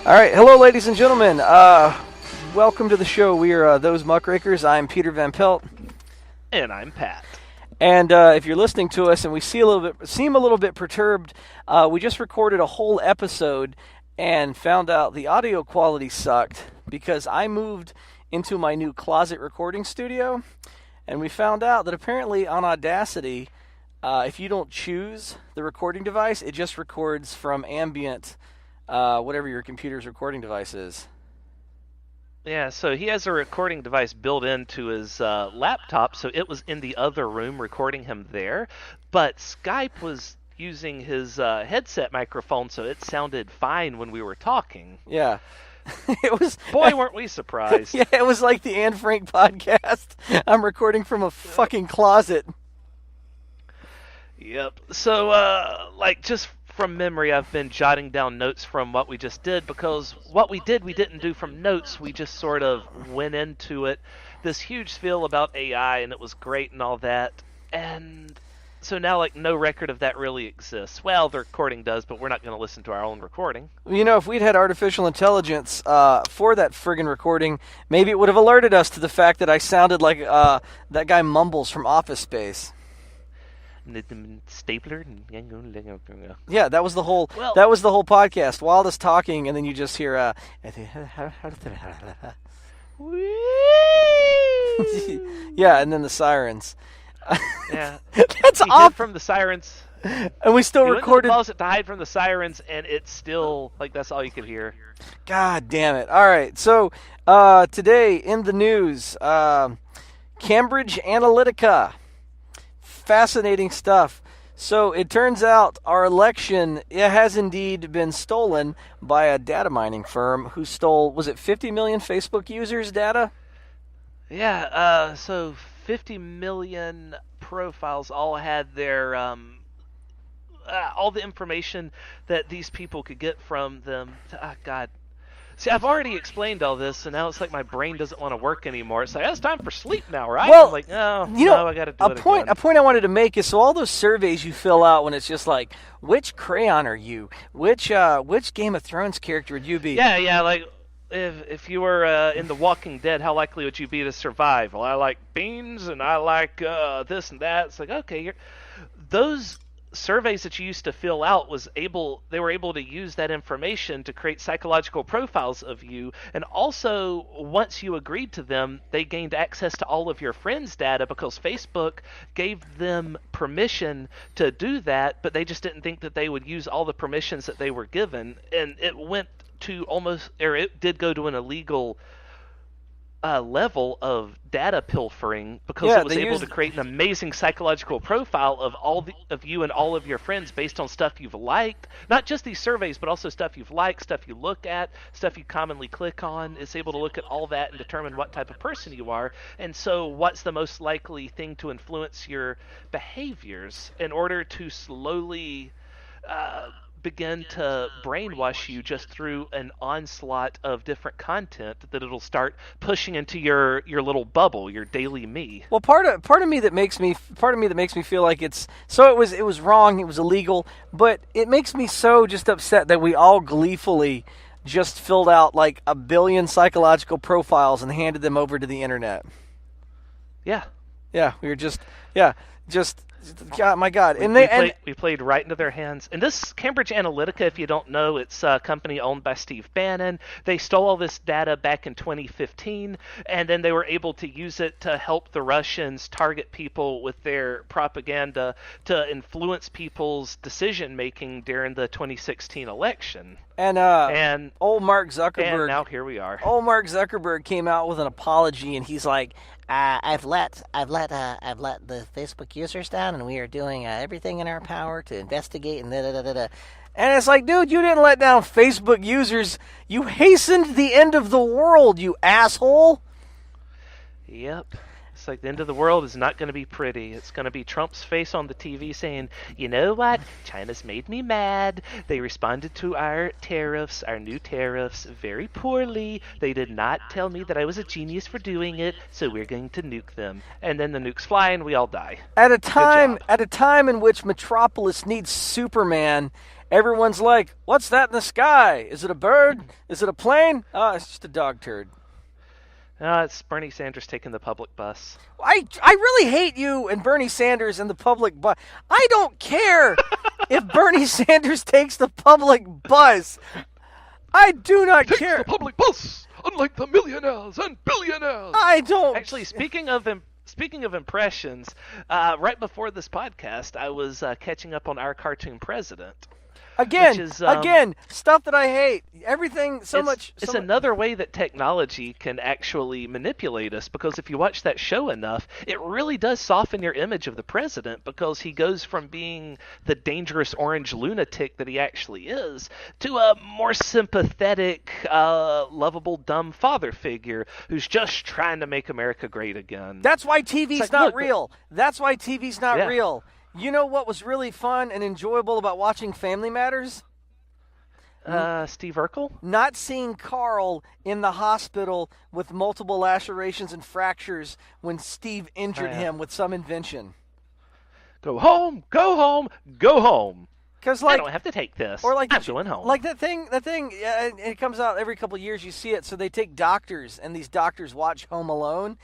All right, hello, ladies and gentlemen. Welcome to the show. We are those Muckrakers. I'm Peter Van Pelt, And I'm Pat. and if you're listening to us and we seem a little bit perturbed, we just recorded a whole episode and found out the audio quality sucked because I moved into my new closet recording studio, and we found out that apparently on Audacity, if you don't choose the recording device, it just records from ambient. Whatever your computer's recording device is. Yeah, so he has a recording device built into his laptop, so it was in the other room recording him there. But Skype was using his headset microphone, so it sounded fine when we were talking. Yeah. It was. Boy, weren't we surprised. Yeah, it was like the Anne Frank podcast. I'm recording from a fucking closet. Yep. So, just from memory, I've been jotting down notes from what we just did, because what we did, we didn't do from notes. We just sort of went into it. This huge spiel about AI, and it was great and all that. And so now, no record of that really exists. Well, the recording does, but we're not going to listen to our own recording. You know, if we'd had artificial intelligence for that friggin' recording, maybe it would have alerted us to the fact that I sounded like that guy Mumbles from Office Space. Stapler. Yeah, that was the whole podcast. Wildest talking, and then you just hear yeah, and then the sirens. Yeah, that's he off hid from the sirens. And we still he recorded. Went to the closet to hide from the sirens, and it's still that's all you could hear. God damn it! All right, so today in the news, Cambridge Analytica. Fascinating stuff. So it turns out our election has indeed been stolen by a data mining firm who stole, was it 50 million Facebook users' data? Yeah, so 50 million profiles all had their all the information that these people could get from them. God. See, I've already explained all this, and now it's like my brain doesn't want to work anymore. It's like, it's time for sleep now, right? Well, I'm like, no, I got to do it again. A point I wanted to make is, so all those surveys you fill out when it's just like, which crayon are you? Which Game of Thrones character would you be? Yeah, like, if you were in The Walking Dead, how likely would you be to survive? Well, I like beans, and I like this and that. It's like, okay, those surveys that you used to fill out they were able to use that information to create psychological profiles of you, and also once you agreed to them, they gained access to all of your friends' data because Facebook gave them permission to do that, but they just didn't think that they would use all the permissions that they were given, and it did go to an illegal level of data pilfering, because it was able to create an amazing psychological profile of of you and all of your friends based on stuff you've liked. Not just these surveys, but also stuff you've liked, stuff you look at, stuff you commonly click on. It's able to look at all that and determine what type of person you are. And so what's the most likely thing to influence your behaviors in order to slowly begin to brainwash you just through an onslaught of different content that it'll start pushing into your little bubble, your daily me. Well, part of me that makes me feel like it was wrong, it was illegal, but it makes me so just upset that we all gleefully just filled out like 1 billion psychological profiles and handed them over to the internet. Yeah. Yeah, we were just God, my God. We played right into their hands. And this Cambridge Analytica, if you don't know, it's a company owned by Steve Bannon. They stole all this data back in 2015, and then they were able to use it to help the Russians target people with their propaganda to influence people's decision-making during the 2016 election. And old Mark Zuckerberg. And now here we are. Old Mark Zuckerberg came out with an apology, and he's like, I've let the Facebook users down, and we are doing everything in our power to investigate and da-da-da-da-da. And it's like, dude, you didn't let down Facebook users. You hastened the end of the world, you asshole. Yep. It's like the end of the world is not going to be pretty. It's going to be Trump's face on the TV saying, you know what? China's made me mad. They responded to our tariffs, our new tariffs, very poorly. They did not tell me that I was a genius for doing it, so we're going to nuke them. And then the nukes fly and we all die. At a time in which Metropolis needs Superman, everyone's like, what's that in the sky? Is it a bird? Is it a plane? It's just a dog turd. It's Bernie Sanders taking the public bus. I really hate you and Bernie Sanders and the public bus. I don't care if Bernie Sanders takes the public bus. I do not care. The public bus, unlike the millionaires and billionaires. I don't. Actually, speaking of impressions, right before this podcast, I was catching up on Our Cartoon President. Again, stuff that I hate. Everything It's another way that technology can actually manipulate us, because if you watch that show enough, it really does soften your image of the president, because he goes from being the dangerous orange lunatic that he actually is to a more sympathetic, lovable, dumb father figure who's just trying to make America great again. That's why TV's not real. That's why TV's not real. You know what was really fun and enjoyable about watching Family Matters? Steve Urkel? Not seeing Carl in the hospital with multiple lacerations and fractures when Steve injured him with some invention. Go home, go home, go home. Because I don't have to take this. Or I'm going home. Like that thing. It comes out every couple of years. You see it. So they take doctors, and these doctors watch Home Alone.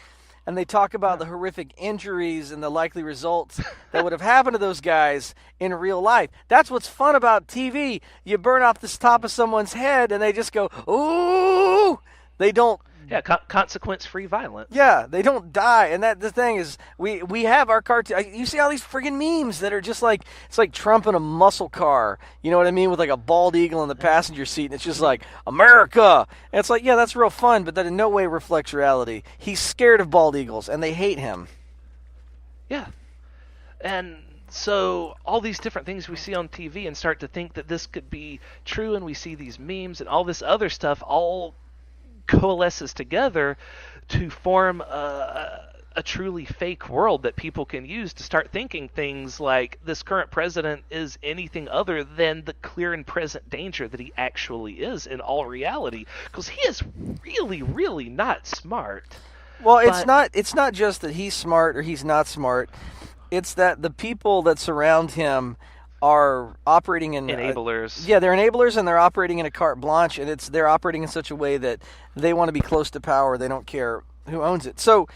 And they talk about the horrific injuries and the likely results that would have happened to those guys in real life. That's what's fun about TV. You burn off the top of someone's head, and they just go, ooh! They don't... Yeah, consequence-free violence. Yeah, they don't die. And the thing is, we have our cartoon. You see all these friggin' memes that are just like, it's like Trump in a muscle car. You know what I mean? With like a bald eagle in the passenger seat. And it's just like, America! And it's like, yeah, that's real fun, but that in no way reflects reality. He's scared of bald eagles, and they hate him. Yeah. And so all these different things we see on TV and start to think that this could be true, and we see these memes and all this other stuff all coalesces together to form a truly fake world that people can use to start thinking things like this current president is anything other than the clear and present danger that he actually is in all reality, because he is really, really not smart. Well, it's not just that he's smart or he's not smart. It's that the people that surround him are operating in enablers. They're enablers, and they're operating in a carte blanche, and they're operating in such a way that they want to be close to power. They don't care who owns it. So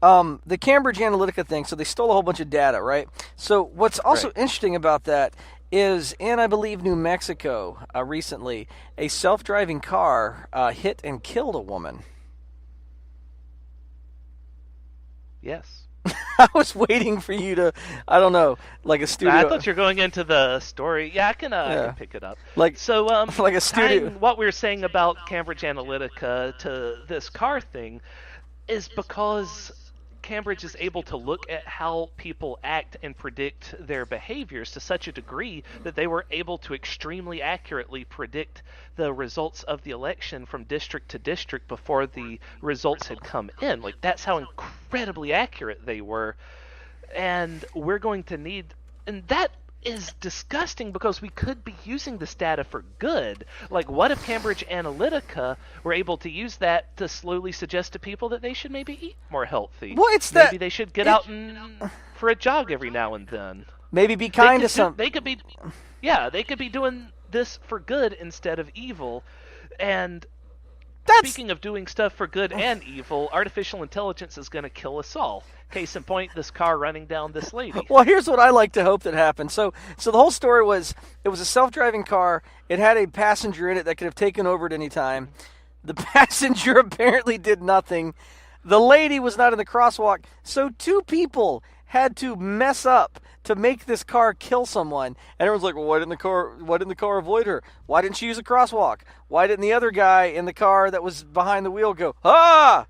the Cambridge Analytica thing, so they stole a whole bunch of data, right? So what's also interesting about that is in, I believe, New Mexico recently, a self-driving car hit and killed a woman. Yes. I was waiting for you to, I don't know, like a studio. I thought you were going into the story. Yeah, I can pick it up. Like a studio. Tying what we were saying about Cambridge Analytica to this car thing is because Cambridge is able to look at how people act and predict their behaviors to such a degree that they were able to extremely accurately predict the results of the election from district to district before the results had come in. Like, that's how incredibly accurate they were. And we're going to need... And that is disgusting, because we could be using this data for good. Like, what if Cambridge Analytica were able to use that to slowly suggest to people that they should maybe eat more healthy? Well, maybe they should get out for a jog every now and then. Maybe be kind to some... They could be doing this for good instead of evil. And speaking of doing stuff for good and evil, artificial intelligence is going to kill us all. Case in point, this car running down this lady. Well, here's what I like to hope that happened. So the whole story was, it was a self-driving car. It had a passenger in it that could have taken over at any time. The passenger apparently did nothing. The lady was not in the crosswalk. So two people had to mess up to make this car kill someone. And everyone's like, well, why didn't the car avoid her? Why didn't she use a crosswalk? Why didn't the other guy in the car that was behind the wheel go, ah?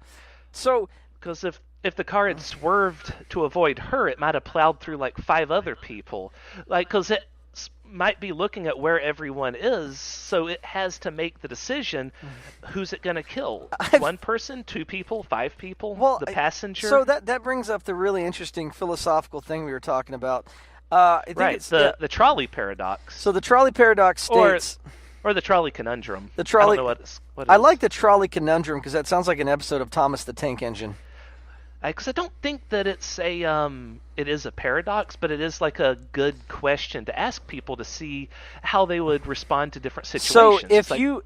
So, because if the car had swerved to avoid her, it might have plowed through like 5 other people. Like, because might be looking at where everyone is, so it has to make the decision: who's it going to kill? One person, two people, five people, Well, the passenger. So that brings up the really interesting philosophical thing we were talking about. I think right, it's, the trolley paradox. So the trolley paradox states, or the trolley conundrum. The trolley. I don't know what it I is. like the trolley conundrum because that sounds like an episode of Thomas the Tank Engine. Because I don't think that it's it is a paradox, but it is like a good question to ask people to see how they would respond to different situations. So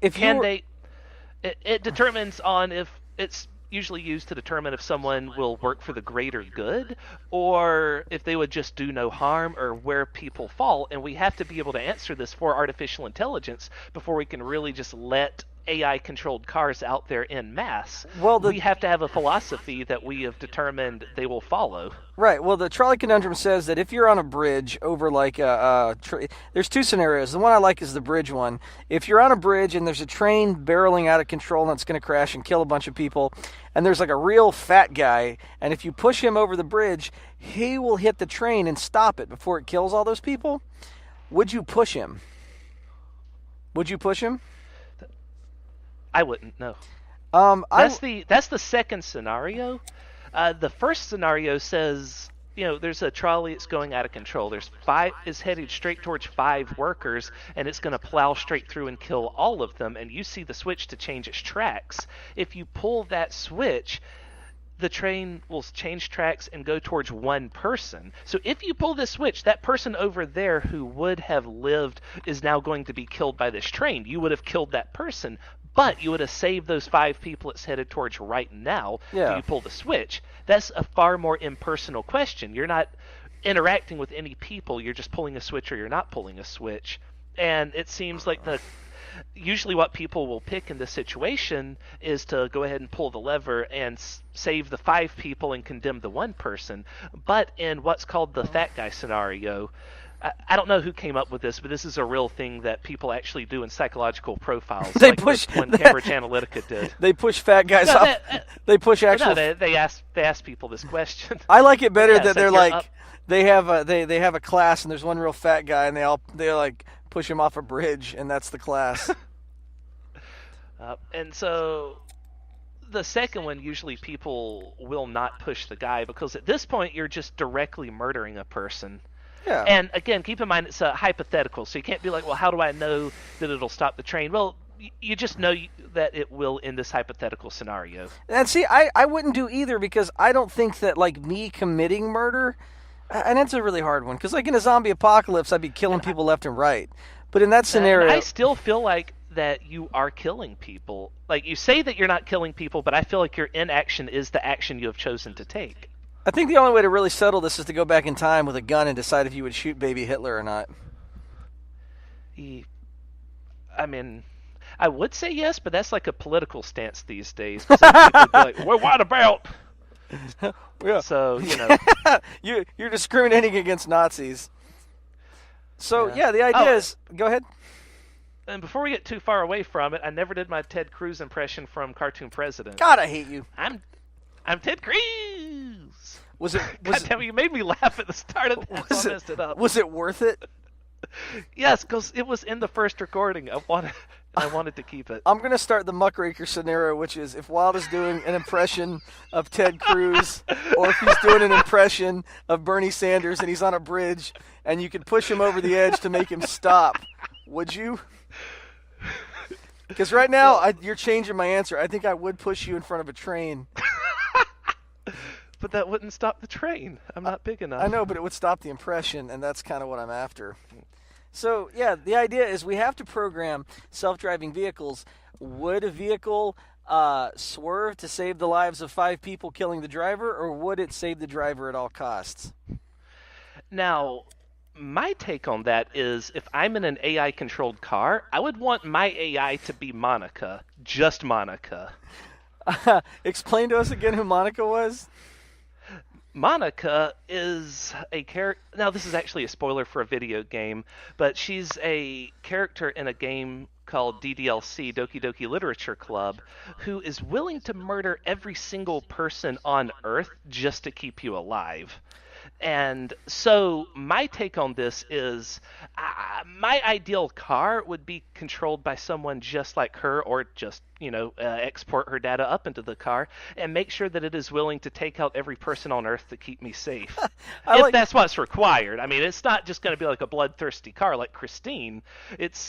it determines on if it's usually used to determine if someone will work for the greater good, or if they would just do no harm, or where people fall. And we have to be able to answer this for artificial intelligence before we can really just let AI-controlled cars out there in mass. Well, we have to have a philosophy that we have determined they will follow. Right. Well, the trolley conundrum says that if you're on a bridge over like there's two scenarios. The one I like is the bridge one. If you're on a bridge and there's a train barreling out of control and it's going to crash and kill a bunch of people, and there's like a real fat guy, and if you push him over the bridge, he will hit the train and stop it before it kills all those people. Would you push him? Would you push him? I wouldn't, no. That's the second scenario. The first scenario says, there's a trolley that's going out of control. It's headed straight towards 5 workers, and it's going to plow straight through and kill all of them. And you see the switch to change its tracks. If you pull that switch, the train will change tracks and go towards one person. So if you pull this switch, that person over there who would have lived is now going to be killed by this train. You would have killed that person, but you would have saved those 5 people it's headed towards right now. Yeah. If you pull the switch. That's a far more impersonal question. You're not interacting with any people. You're just pulling a switch or you're not pulling a switch. And it seems like usually what people will pick in this situation is to go ahead and pull the lever and save the 5 people and condemn the 1 person. But in what's called the fat guy scenario, I don't know who came up with this, but this is a real thing that people actually do in psychological profiles. They like push when Cambridge Analytica did. They push fat guys off. They push actual. No, they ask people this question. I like it better Yeah, that so they're you're like up. they have a class and there's one real fat guy and they like push him off a bridge and that's the class. And so the second one, usually people will not push the guy because at this point you're just directly murdering a person. Yeah. And again, keep in mind it's a hypothetical, so you can't be like, well, how do I know that it'll stop the train? Well, you just know that it will in this hypothetical scenario. And see, I wouldn't do either because I don't think that like me committing murder, and that's a really hard one because like in a zombie apocalypse I'd be killing people left and right. But in that scenario, And I still feel like that you are killing people. Like you say that you're not killing people, but I feel like your inaction is the action you have chosen to take. I think the only way to really settle this is to go back in time with a gun and decide if you would shoot baby Hitler or not. I mean, I would say yes, but that's like a political stance these days. 'Cause then people would be like, well, what about? Yeah. So, You're discriminating against Nazis. So, Yeah. the idea is... Go ahead. And before we get too far away from it, I never did my Ted Cruz impression from Cartoon President. God, I hate you. I'm Ted Cruz. God damn it, you made me laugh at the start of that. I messed it up. Was it worth it? Yes, because it was in the first recording. I wanted to keep it. I'm going to start the Muckrakers scenario, which is if Wild is doing an impression of Ted Cruz, or if he's doing an impression of Bernie Sanders and he's on a bridge, and you could push him over the edge to make him stop. Would you? Because right now, you're changing my answer. I think I would push you in front of a train. But that wouldn't stop the train. I'm not big enough. I know, but it would stop the impression, and that's kind of what I'm after. So, the idea is we have to program self-driving vehicles. Would a vehicle swerve to save the lives of 5 people killing the driver, or would it save the driver at all costs? Now, my take on that is if I'm in an AI-controlled car, I would want my AI to be Monica. Just Monica. Explain to us again who Monica was. Monica is a character. Now, this is actually a spoiler for a video game, but she's a character in a game called DDLC, Doki Doki Literature Club, who is willing to murder every single person on Earth just to keep you alive. And so my take on this is my ideal car would be controlled by someone just like her, or just, export her data up into the car and make sure that it is willing to take out every person on Earth to keep me safe. If that's what's required. I mean, it's not just going to be like a bloodthirsty car like Christine. It's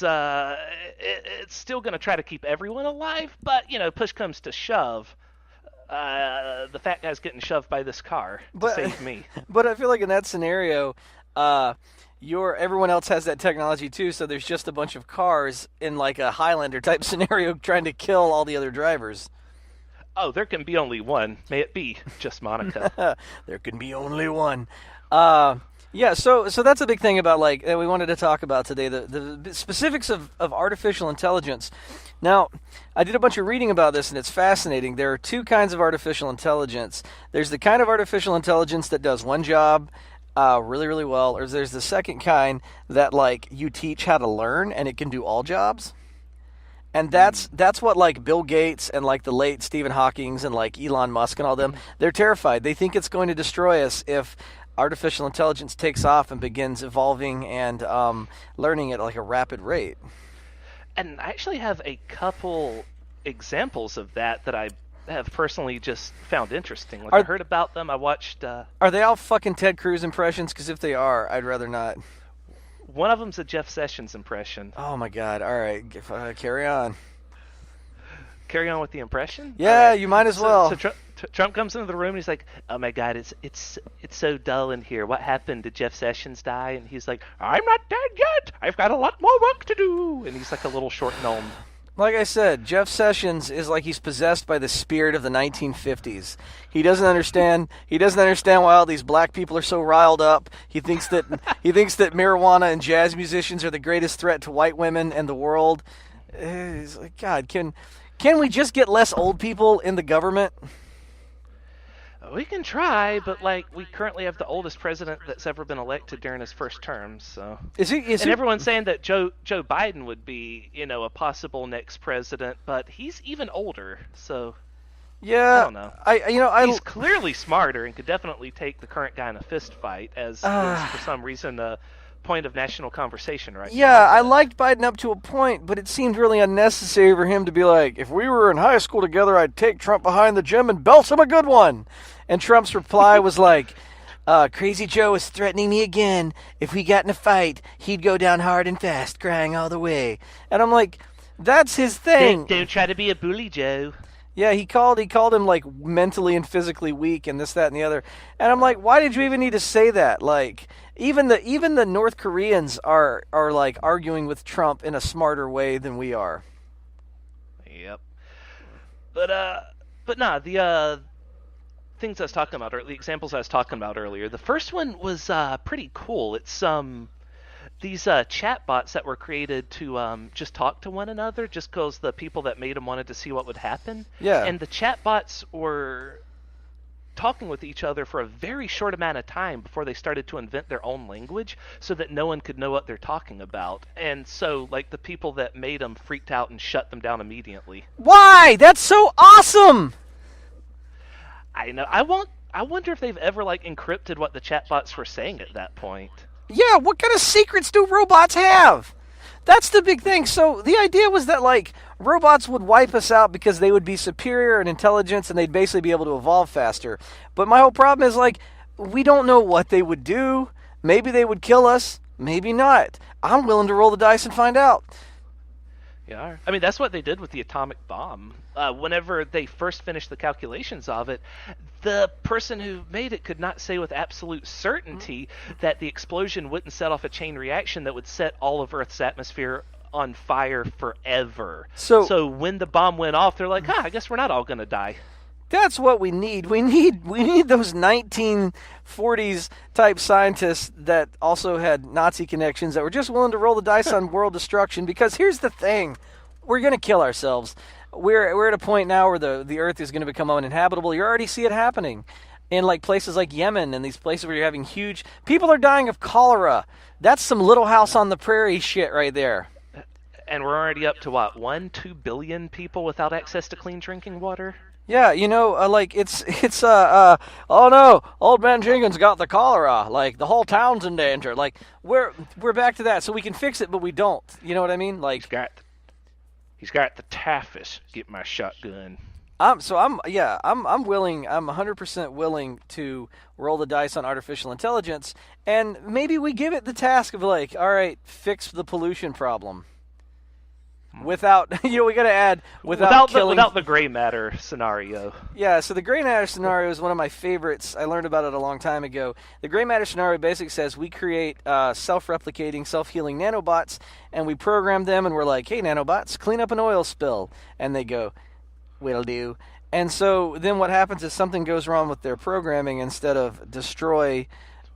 still going to try to keep everyone alive, but, push comes to shove. The fat guy's getting shoved by this car to save me. But I feel like in that scenario, everyone else has that technology too, so there's just a bunch of cars in like a Highlander type scenario trying to kill all the other drivers. Oh, there can be only one. May it be just Monica. There can be only one. Yeah, so that's a big thing about that we wanted to talk about today, the specifics of artificial intelligence. Now, I did a bunch of reading about this, and it's fascinating. There are two kinds of artificial intelligence. There's the kind of artificial intelligence that does one job really, really well, or there's the second kind that you teach how to learn, and it can do all jobs. And that's what Bill Gates and the late Stephen Hawking and Elon Musk and all them, they're terrified. They think it's going to destroy us if artificial intelligence takes off and begins evolving and learning at a rapid rate. And I actually have a couple examples of that I have personally just found interesting. I heard about them. I watched... Are they all fucking Ted Cruz impressions? Because if they are, I'd rather not. One of them's a Jeff Sessions impression. Oh my god. All right. Carry on. Carry on with the impression? Yeah, right. You might as well. So Trump comes into the room and he's like, "Oh my god, it's so dull in here. What happened? Did Jeff Sessions die?" And he's like, "I'm not dead yet. I've got a lot more work to do." And he's like a little short gnome. Like I said, Jeff Sessions is like he's possessed by the spirit of the 1950s. He doesn't understand. He doesn't understand why all these black people are so riled up. He thinks that marijuana and jazz musicians are the greatest threat to white women and the world. He's like, God, can we just get less old people in the government? We can try, but we currently have the oldest president that's ever been elected during his first term. So everyone's saying that Joe Biden would be, a possible next president, but he's even older. So yeah, I don't know. He's clearly smarter and could definitely take the current guy in a fist fight, as is for some reason a point of national conversation right now. Yeah, I liked Biden up to a point, but it seemed really unnecessary for him to be like, if we were in high school together, I'd take Trump behind the gym and belt him a good one. And Trump's reply was like, Crazy Joe is threatening me again. If we got in a fight, he'd go down hard and fast, crying all the way. And I'm like, that's his thing. Don't try to be a bully, Joe. Yeah, he called him mentally and physically weak and this, that, and the other. And I'm like, why did you even need to say that? Even the North Koreans are arguing with Trump in a smarter way than we are. Yep. But nah, the things I was talking about, or the examples I was talking about earlier. The first one was pretty cool. It's these chatbots that were created to just talk to one another, just because the people that made them wanted to see what would happen. Yeah. And the chatbots were talking with each other for a very short amount of time before they started to invent their own language, so that no one could know what they're talking about. And so, the people that made them freaked out and shut them down immediately. Why? That's so awesome! I know. I wonder if they've ever encrypted what the chatbots were saying at that point. Yeah, what kind of secrets do robots have? That's the big thing. So the idea was that robots would wipe us out because they would be superior in intelligence and they'd basically be able to evolve faster. But my whole problem is we don't know what they would do. Maybe they would kill us, maybe not. I'm willing to roll the dice and find out. Yeah, I mean, that's what they did with the atomic bomb. Whenever they first finished the calculations of it, the person who made it could not say with absolute certainty that the explosion wouldn't set off a chain reaction that would set all of Earth's atmosphere on fire forever. So when the bomb went off, they're like, I guess we're not all going to die. That's what we need. We need those 1940s type scientists that also had Nazi connections that were just willing to roll the dice on world destruction. Because here's the thing, we're going to kill ourselves. We're at a point now where the Earth is going to become uninhabitable. You already see it happening in places like Yemen and these places where you're having huge people are dying of cholera. That's some Little House on the Prairie shit right there. And we're already up to 2 billion people without access to clean drinking water. Yeah, like oh no, old man Jenkins got the cholera. Like the whole town's in danger. Like we're back to that, so we can fix it, but we don't. You know what I mean? Like He's got the typhus. Get my shotgun. I'm willing. I'm 100% willing to roll the dice on artificial intelligence, and maybe we give it the task of like, all right, fix the pollution problem. Without, we got to add without the gray matter scenario. Yeah, so the gray matter scenario is one of my favorites. I learned about it a long time ago. The gray matter scenario basically says we create self-replicating, self-healing nanobots, and we program them, and we're like, hey, nanobots, clean up an oil spill. And they go, will do. And so then what happens is something goes wrong with their programming. Instead of destroy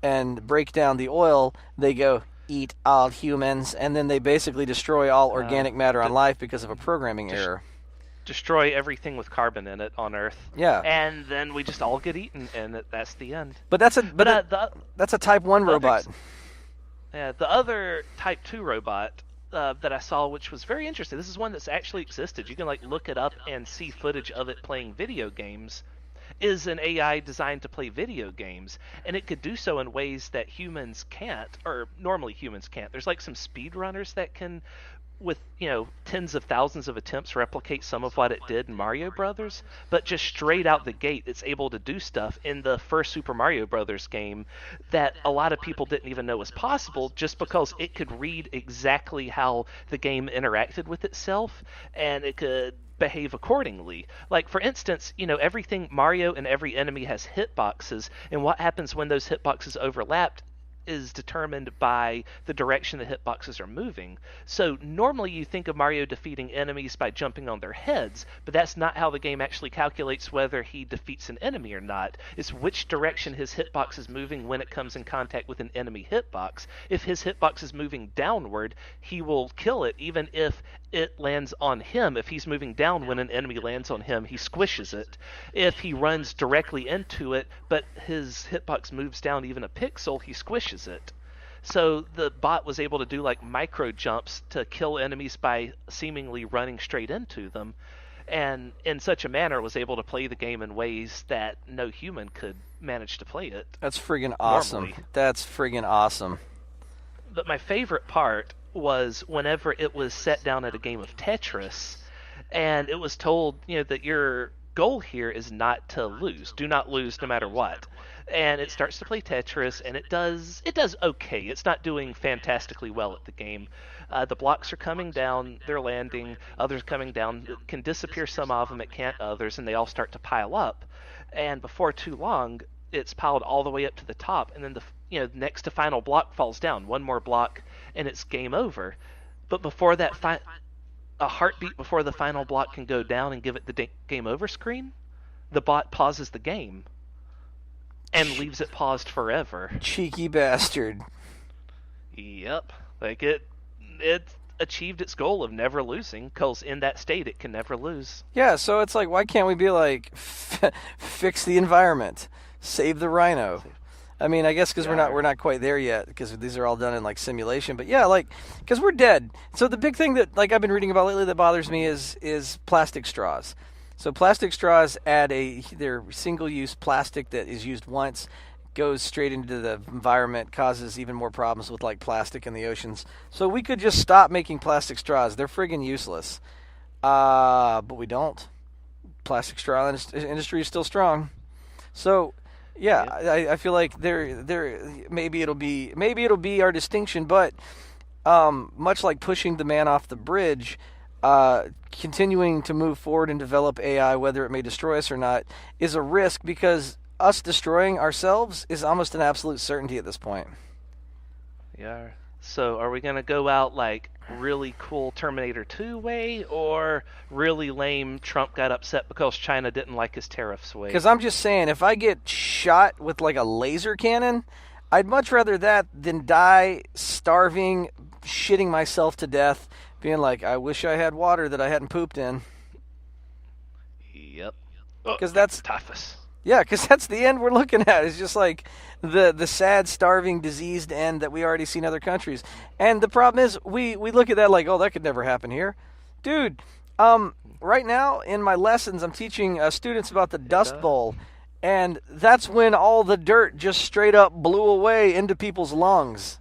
and break down the oil, they go, eat all humans, and then they basically destroy all organic matter on life because of a programming error. Destroy everything with carbon in it on Earth. Yeah. And then we just all get eaten, and that's the end. But that's a Type 1 robot. The other Type 2 robot that I saw, which was very interesting. This is one that's actually existed. You can look it up and see footage of it playing video games. Is an AI designed to play video games, and it could do so in ways that humans can't, or normally humans can't. There's some speedrunners that can, with tens of thousands of attempts, replicate some of what it did in Mario Brothers, but just straight out the gate, it's able to do stuff in the first Super Mario Brothers game that a lot of people didn't even know was possible, just because it could read exactly how the game interacted with itself, and it could behave accordingly. Like, for instance, everything Mario and every enemy has hitboxes, and what happens when those hitboxes overlap is determined by the direction the hitboxes are moving. So normally you think of Mario defeating enemies by jumping on their heads, but that's not how the game actually calculates whether he defeats an enemy or not. It's which direction his hitbox is moving when it comes in contact with an enemy hitbox. If his hitbox is moving downward, he will kill it even if it lands on him. If he's moving down when an enemy lands on him, he squishes it. If he runs directly into it, but his hitbox moves down even a pixel, he squishes it. So the bot was able to do micro jumps to kill enemies by seemingly running straight into them, and in such a manner was able to play the game in ways that no human could manage to play it. That's friggin' awesome. Normally. That's friggin' awesome. But my favorite part was whenever it was set down at a game of Tetris, and it was told, that your goal here is not to lose. Do not lose no matter what. And it starts to play Tetris, and it does okay. It's not doing fantastically well at the game. The blocks are coming down, they're landing, others coming down. It can disappear some of them, it can't others, and they all start to pile up. And before too long, it's piled all the way up to the top, and then the next to final block falls down. One more block, and it's game over. But before that, a heartbeat before the final block can go down and give it the game over screen, the bot pauses the game and leaves it paused forever. Cheeky bastard. Yep. It achieved its goal of never losing, because in that state it can never lose. Yeah, so it's why can't we be fix the environment, save the rhino? I mean, I guess because we're not quite there yet, because these are all done in simulation. But yeah, because we're dead. So the big thing that I've been reading about lately that bothers me is plastic straws. So plastic straws they're single-use plastic that is used once, goes straight into the environment, causes even more problems with plastic in the oceans. So we could just stop making plastic straws. They're friggin' useless. But we don't. Plastic straw industry is still strong. So yeah, I feel like maybe it'll be our distinction, but much like pushing the man off the bridge, continuing to move forward and develop AI, whether it may destroy us or not, is a risk, because us destroying ourselves is almost an absolute certainty at this point. Yeah. So are we going to go out really cool Terminator 2 way, or really lame Trump got upset because China didn't like his tariffs way? Because I'm just saying, if I get shot with a laser cannon, I'd much rather that than die starving, shitting myself to death, being I wish I had water that I hadn't pooped in. Yep. Because that's typhus. Yeah, because that's the end we're looking at. It's just the sad, starving, diseased end that we already see in other countries. And the problem is, we look at that oh, that could never happen here. Dude, Right now in my lessons, I'm teaching students about the Dust Bowl, and that's when all the dirt just straight up blew away into people's lungs.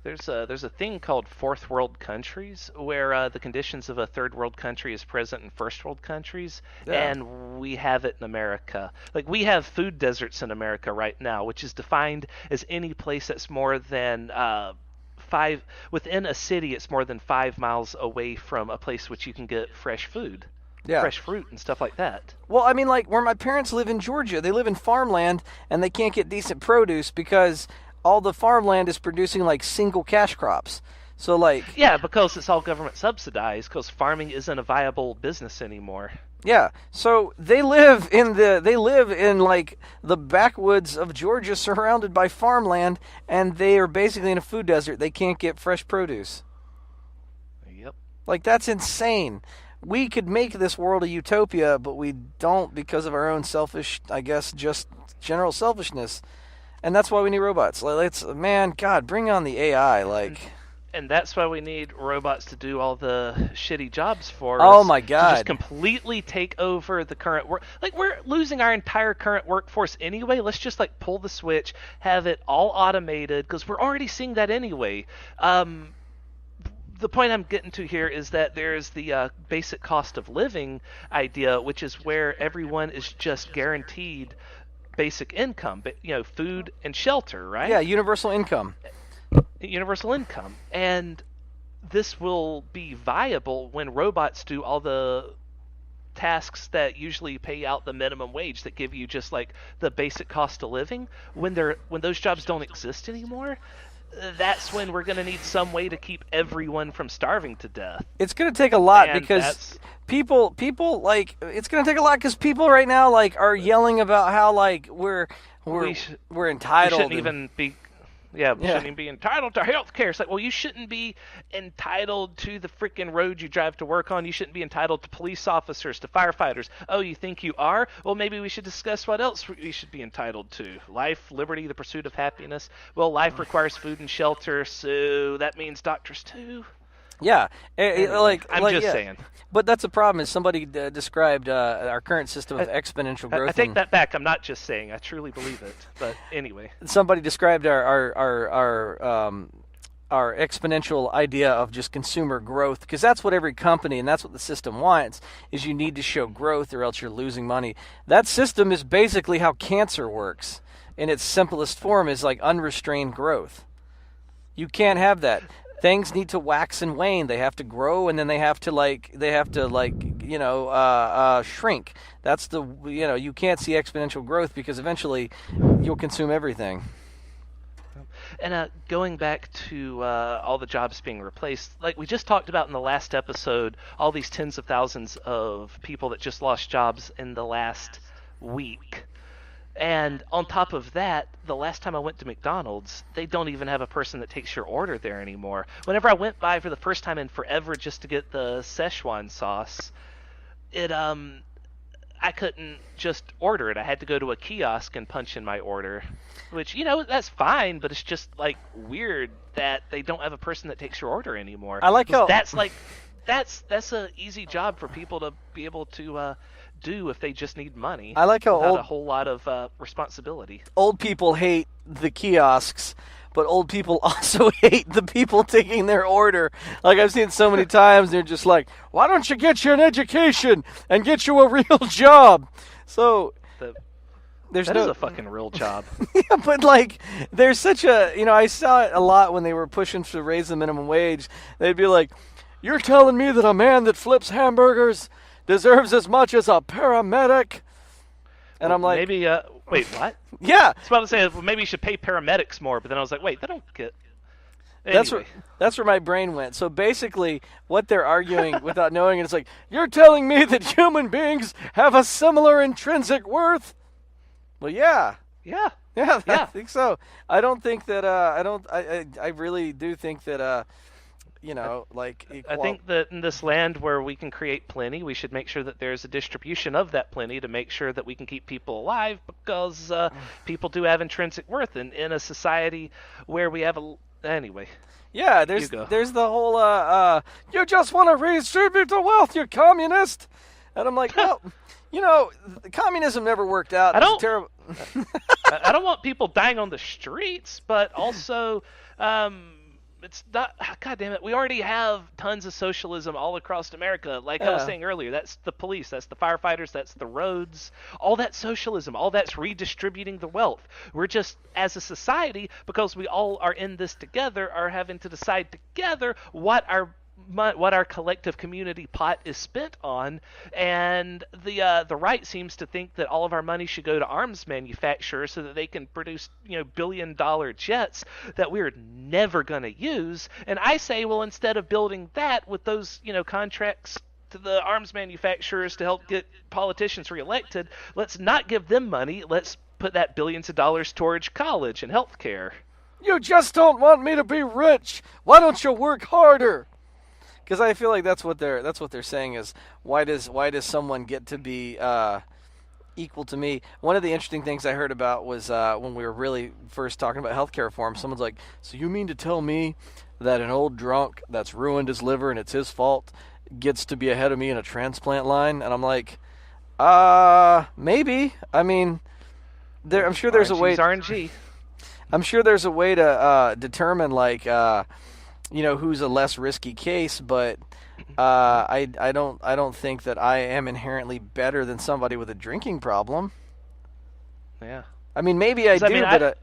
There's a thing called fourth world countries where the conditions of a third world country is present in first world countries, Yeah. and we have it in America. Like we have food deserts in America right now, which is defined as any place that's more than five within a city. It's more than 5 miles away from a place which you can get fresh food, Yeah. fresh fruit, and stuff like that. Well, I mean, like where my parents live in Georgia, they live in farmland and they can't get decent produce because all the farmland is producing like single cash crops. So like, Yeah, because it's all government subsidized. Because farming isn't a viable business anymore. yeah. So they live in like the backwoods of Georgia surrounded by farmland and they are basically in a food desert. They can't get fresh produce. Yep. Like that's insane. We could make this world a utopia, but we don't because of our own selfish, I guess, just general selfishness. And that's why we need robots. Like, man, God, bring on the AI. Like, And that's why we need robots to do all the shitty jobs for us. oh my To God. just completely take over the current work. Like we're losing our entire current workforce anyway. Let's just like pull the switch, have it all automated, because we're already seeing that anyway. The point I'm getting to here is that there's the basic cost of living idea, which is where everyone is just guaranteed basic income, but food and shelter, right? Yeah, universal income. Universal income. And this will be viable when robots do all the tasks that usually pay out the minimum wage, that give you just like the basic cost of living. When those jobs don't exist anymore, that's when we're going to need some way to keep everyone from starving to death. It's going to take a lot And because that's- people like it's going to take a lot because people right now like are yelling about how like we're We entitled. shouldn't even be we Yeah. shouldn't even be entitled to health care. It's like, well, you shouldn't be entitled to the freaking road you drive to work on. You shouldn't be entitled to police officers, to firefighters. Oh, you think you are? Well, maybe we should discuss what else we should be entitled to. Life, liberty, the pursuit of happiness. Well, life requires food and shelter, so that means doctors too. Yeah, Anyway, I'm just yeah. saying. But that's the problem. Is somebody described our current system of exponential growth. I take and that back. I'm not just saying. I truly believe it. But anyway. somebody described our exponential idea of just consumer growth, because that's what every company and that's what the system wants, is you need to show growth or else you're losing money. That system is basically how cancer works in its simplest form, is like unrestrained growth. You can't have that. Things need to wax and wane. They have to grow, and then they have to shrink. That's you can't see exponential growth because eventually you'll consume everything. And going back to all the jobs being replaced, like we just talked about in the last episode, all these tens of thousands of people that just lost jobs in the last week. And on top of that, the last time I went to McDonald's, they don't even have a person that takes your order there anymore. Whenever I went by for the first time in forever just to get the Szechuan sauce, I couldn't just order it. I had to go to a kiosk and punch in my order, which, that's fine, but it's just like weird that they don't have a person that takes your order anymore. I like how That's a easy job for people to be able to do if they just need money. I like how without old a whole lot of responsibility. old people hate the kiosks, but old people also hate the people taking their order. Like I've seen so many times, they're just like, "Why don't you get you an education and get you a real job?" So there's That no is a fucking real job. yeah, but like there's such a I saw it a lot when they were pushing to raise the minimum wage. They'd be like, "You're telling me that a man that flips hamburgers deserves as much as a paramedic?" And I'm like, maybe, wait, what? yeah, I was about to say, well, maybe you should pay paramedics more, but then I was like, wait, they don't get... Anyway. That's where my brain went. So basically, what they're arguing without knowing it is like, you're telling me that human beings have a similar intrinsic worth? Well, yeah. Yeah. Yeah, I Yeah. think so. I don't think that, I really do think that, I think that in this land where we can create plenty, we should make sure that there's a distribution of that plenty to make sure that we can keep people alive, because people do have intrinsic worth. And in a society where we have Anyway, Yeah, you go. there's the whole you just want to redistribute the wealth, you communist. And I'm like, well, communism never worked out. I It was don't- terrible. I don't want people dying on the streets, but also, it's not. God damn it, we already have tons of socialism all across America. Like I was Yeah. saying earlier, that's the police, that's the firefighters, that's the roads. All that socialism, all that's redistributing the wealth. We're just, as a society, because we all are in this together, are having to decide together what our collective community pot is spent on, and the right seems to think that all of our money should go to arms manufacturers so that they can produce billion-dollar jets that we're never going to use. And I say, well, instead of building that with those contracts to the arms manufacturers to help get politicians reelected, let's not give them money. Let's put that billions of dollars towards college and health care. You just don't want me to be rich. Why don't you work harder? Because I feel like that's what they're saying is why does someone get to be equal to me? One of the interesting things I heard about was when we were really first talking about healthcare reform. Someone's like, "So you mean to tell me that an old drunk that's ruined his liver and it's his fault gets to be ahead of me in a transplant line?" And I'm like, maybe. I mean, I'm sure there's a way. RNG. I'm sure there's a way to determine who's a less risky case, but I don't think that I am inherently better than somebody with a drinking problem. Yeah. I mean, maybe I 'Cause, do, but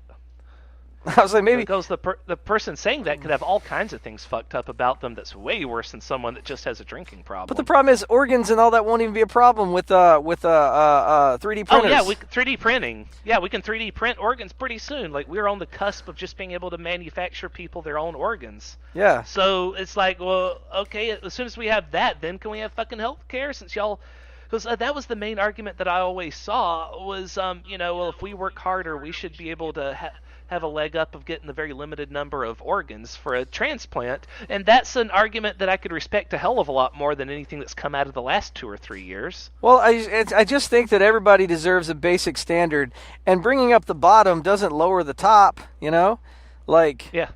I was like, maybe. Because the person saying that could have all kinds of things fucked up about them that's way worse than someone that just has a drinking problem. But the problem is organs and all that won't even be a problem with 3D printers. Oh yeah, 3D printing. Yeah, we can 3D print organs pretty soon. Like we're on the cusp of just being able to manufacture people their own organs. Yeah. So it's like, well, okay, as soon as we have that, then can we have fucking health care? Since y'all, because that was the main argument that I always saw was, well, if we work harder, we should be able to have a leg up of getting the very limited number of organs for a transplant. And that's an argument that I could respect a hell of a lot more than anything that's come out of the last 2 or 3 years. Well, I just think that everybody deserves a basic standard, and bringing up the bottom doesn't lower the top, Like, Yeah.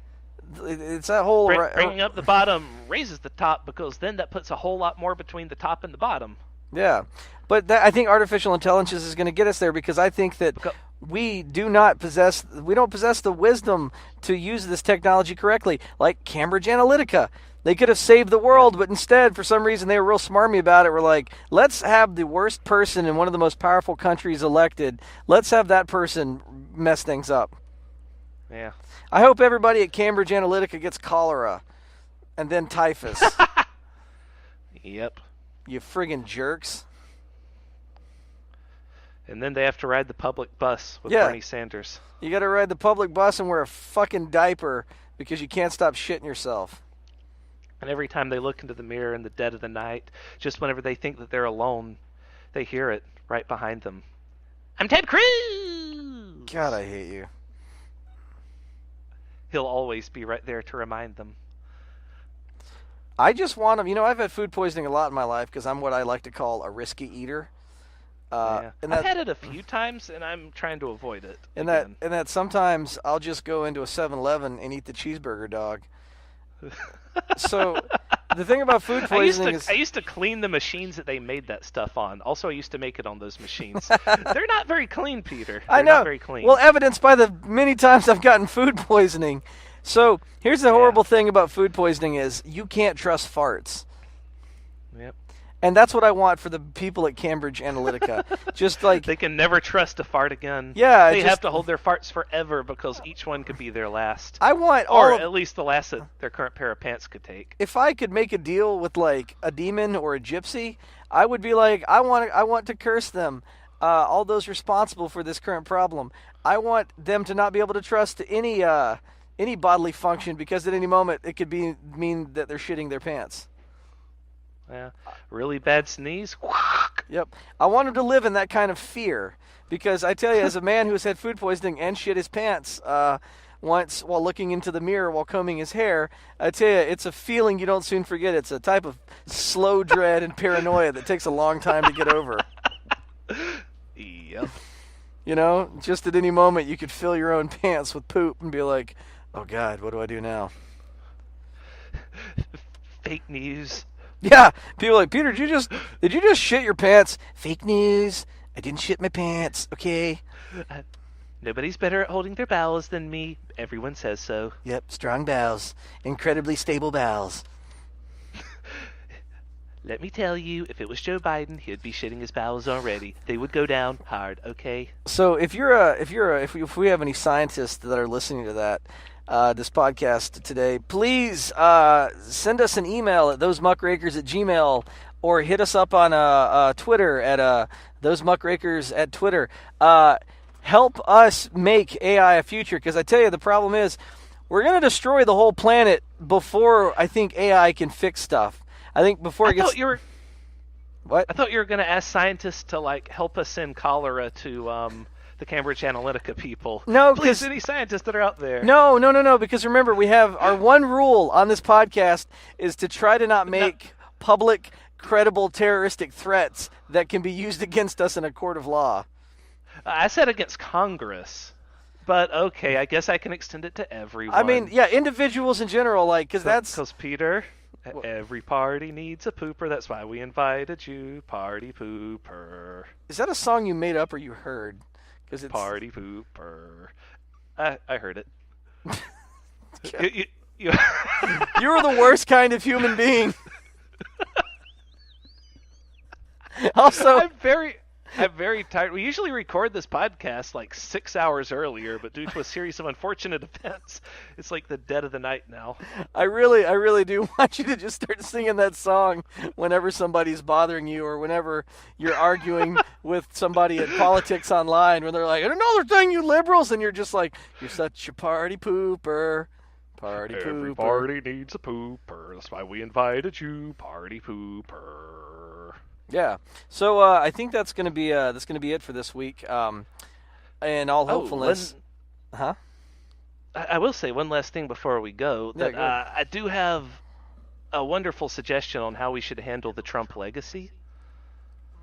it's that whole... Bringing up the bottom raises the top because then that puts a whole lot more between the top and the bottom. Yeah, but I think artificial intelligence is going to get us there because I think that we don't possess the wisdom to use this technology correctly. Like Cambridge Analytica, they could have saved the world, but instead, for some reason, they were real smarmy about it. We're like, let's have the worst person in one of the most powerful countries elected. Let's have that person mess things up. Yeah. I hope everybody at Cambridge Analytica gets cholera, and then typhus. Yep. You friggin' jerks. And then they have to ride the public bus with Yeah. Bernie Sanders. You gotta ride the public bus and wear a fucking diaper because you can't stop shitting yourself. And every time they look into the mirror in the dead of the night, just whenever they think that they're alone, they hear it right behind them. I'm Ted Cruz! God, I hate you. He'll always be right there to remind them. I just want them. I've had food poisoning a lot in my life because I'm what I like to call a risky eater. Yeah. And I've that, had it a few times, and I'm trying to avoid it. and again. that sometimes I'll just go into a 7-Eleven and eat the cheeseburger dog. So the thing about food poisoning is I used to clean the machines that they made that stuff on. Also, I used to make it on those machines. They're not very clean, Peter. I They're know. Not very clean. Well, evidenced by the many times I've gotten food poisoning. So here's the horrible thing about food poisoning is you can't trust farts. Yep. And that's what I want for the people at Cambridge Analytica. Just like They can never trust a fart again. Yeah, They just- have to hold their farts forever because each one could be their last. I want Or all of, at least the last that their current pair of pants could take. if I could make a deal with like a demon or a gypsy, I would be like, I want to curse them, all those responsible for this current problem. I want them to not be able to trust any bodily function because at any moment it could mean that they're shitting their pants. Yeah. Really bad sneeze. Yep. I want them to live in that kind of fear because I tell you, as a man who has had food poisoning and shit his pants once while looking into the mirror while combing his hair, I tell you, it's a feeling you don't soon forget. It's a type of slow dread and paranoia that takes a long time to get over. Yep. Just at any moment you could fill your own pants with poop and be like, Oh God, what do I do now? Fake news. Yeah, people are like, Peter, did you just shit your pants? Fake news. I didn't shit my pants. Okay. Nobody's better at holding their bowels than me. Everyone says so. Yep, strong bowels, incredibly stable bowels. Let me tell you, if it was Joe Biden, he'd be shitting his bowels already. They would go down hard, okay? So if we have any scientists that are listening to this podcast today, please send us an email at thosemuckrakers@gmail.com or hit us up on Twitter at thosemuckrakers at Twitter. Help us make AI a future, because I tell you the problem is we're going to destroy the whole planet before I think AI can fix stuff. I think before it gets... What? I thought you were going to ask scientists to like help us send cholera to the Cambridge Analytica people. No, please, any scientists that are out there. No. Because remember, we have our one rule on this podcast is to try to not make public, credible terroristic threats that can be used against us in a court of law. I said against Congress. But okay, I guess I can extend it to everyone. I mean, yeah, individuals in general, like, because that's... Because, Peter, every party needs a pooper. That's why we invited you, party pooper. Is that a song you made up or you heard? Because it's... Party pooper. I heard it. You were the worst kind of human being. Also... I'm very tired. We usually record this podcast like 6 hours earlier, but due to a series of unfortunate events, it's like the dead of the night now. I really do want you to just start singing that song whenever somebody's bothering you or whenever you're arguing with somebody at Politics Online when they're like, another thing, you liberals, and you're just like, you're such a party pooper. Party pooper. Every party needs a pooper. That's why we invited you, party pooper. Yeah, so I think that's gonna be it for this week. In all hopefulness, I will say one last thing before we go. That I do have a wonderful suggestion on how we should handle the Trump legacy.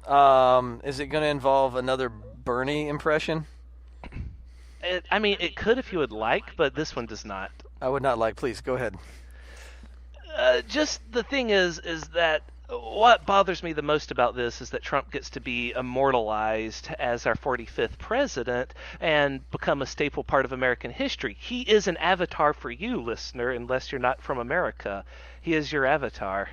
Is it going to involve another Bernie impression? It could if you would like, but this one does not. I would not like. Please go ahead. Just the thing is that. What bothers me the most about this is that Trump gets to be immortalized as our 45th president and become a staple part of American history. He is an avatar for you, listener, unless you're not from America. He is your avatar.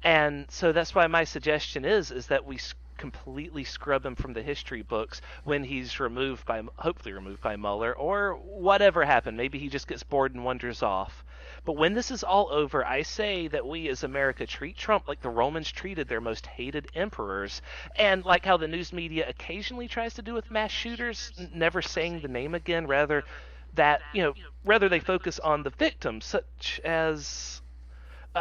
And so that's why my suggestion is that we completely scrub him from the history books when he's hopefully removed by Mueller, or whatever happened. Maybe he just gets bored and wanders off. But when this is all over, I say that we as America treat Trump like the Romans treated their most hated emperors, and like how the news media occasionally tries to do with mass shooters, never saying the name again, rather they focus on the victims, such as...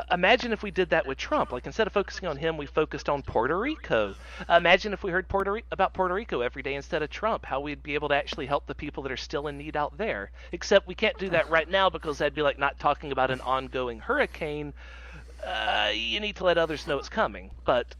imagine if we did that with Trump. Like, instead of focusing on him, we focused on Puerto Rico. Imagine if we heard about Puerto Rico every day instead of Trump, how we'd be able to actually help the people that are still in need out there. Except we can't do that right now because that'd be like not talking about an ongoing hurricane. You need to let others know it's coming. But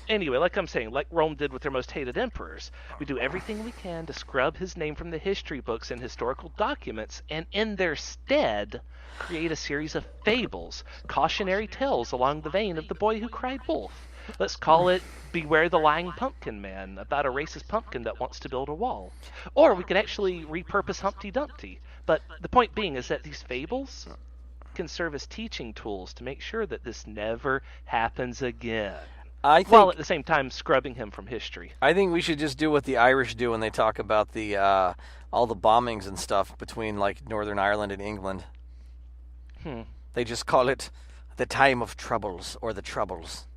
anyway, like I'm saying, like Rome did with their most hated emperors, we do everything we can to scrub his name from the history books and historical documents, and in their stead create a series of fables, cautionary tales along the vein of The Boy Who Cried Wolf. Let's call it Beware the Lying Pumpkin Man, about a racist pumpkin that wants to build a wall. Or we could actually repurpose Humpty Dumpty. But the point being is that these fables can serve as teaching tools to make sure that this never happens again. While at the same time scrubbing him from history. I think we should just do what the Irish do when they talk about the all the bombings and stuff between like Northern Ireland and England. They just call it the time of troubles or the troubles.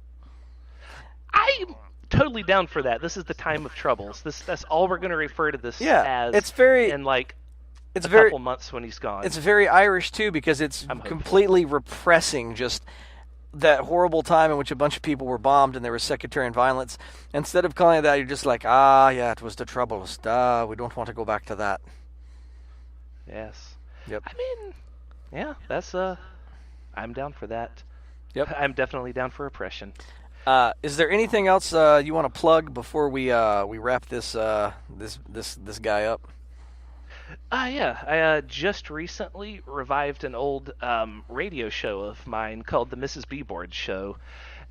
I'm totally down for that. This is the time of troubles. That's all we're going to refer to this as. It's very... In like it's a very, couple months when he's gone. It's very Irish too, because it's completely repressing just that horrible time in which a bunch of people were bombed and there was sectarian violence. Instead of calling it that, you're just like, it was the troubles. We don't want to go back to that. Yes. Yep. Yeah, that's I'm down for that. Yep. I'm definitely down for oppression. Is there anything else you want to plug before we wrap this guy up? Yeah. I just recently revived an old radio show of mine called the Mrs. B Board Show,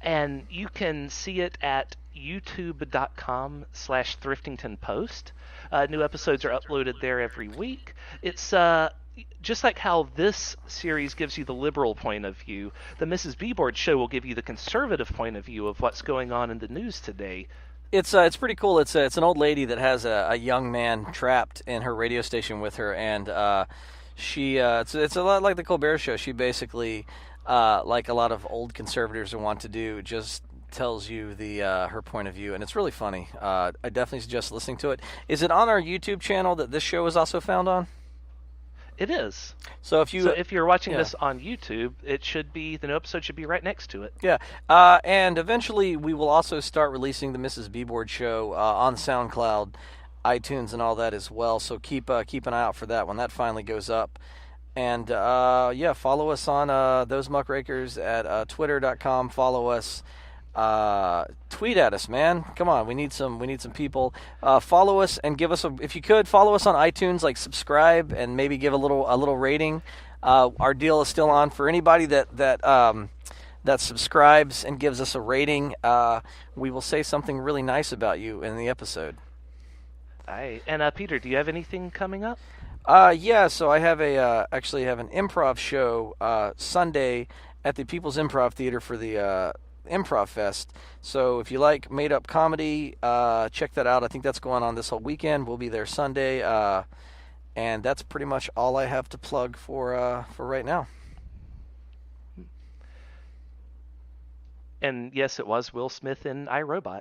and you can see it at youtube.com/thriftingtonpost. New episodes are uploaded there every week. It's just like how this series gives you the liberal point of view, the Mrs. B Board Show will give you the conservative point of view of what's going on in the news today. It's pretty cool. It's an old lady that has a young man trapped in her radio station with her, and she it's a lot like the Colbert Show. She basically, like a lot of old conservators want to do, just tells you the her point of view, and it's really funny. I definitely suggest listening to it. Is it on our YouTube channel that this show is also found on? It is. So So if you're watching yeah. this on YouTube, the new episode should be right next to it. Yeah, and eventually we will also start releasing the Mrs. B Board Show on SoundCloud, iTunes, and all that as well. So keep an eye out for that when that finally goes up. And yeah, follow us on those Muckrakers at twitter.com. Follow us. Tweet at us, man. Come on, we need some people. Follow us and give us if you could follow us on iTunes, like subscribe and maybe give a little rating. Our deal is still on for anybody that subscribes and gives us a rating. We will say something really nice about you in the episode. And Peter, do you have anything coming up? Yeah. So I have actually have an improv show Sunday at the People's Improv Theater for the Improv Fest. So if you like made up comedy, check that out. I think that's going on this whole weekend. We'll be there Sunday, and that's pretty much all I have to plug for right now. And yes, it was Will Smith in iRobot.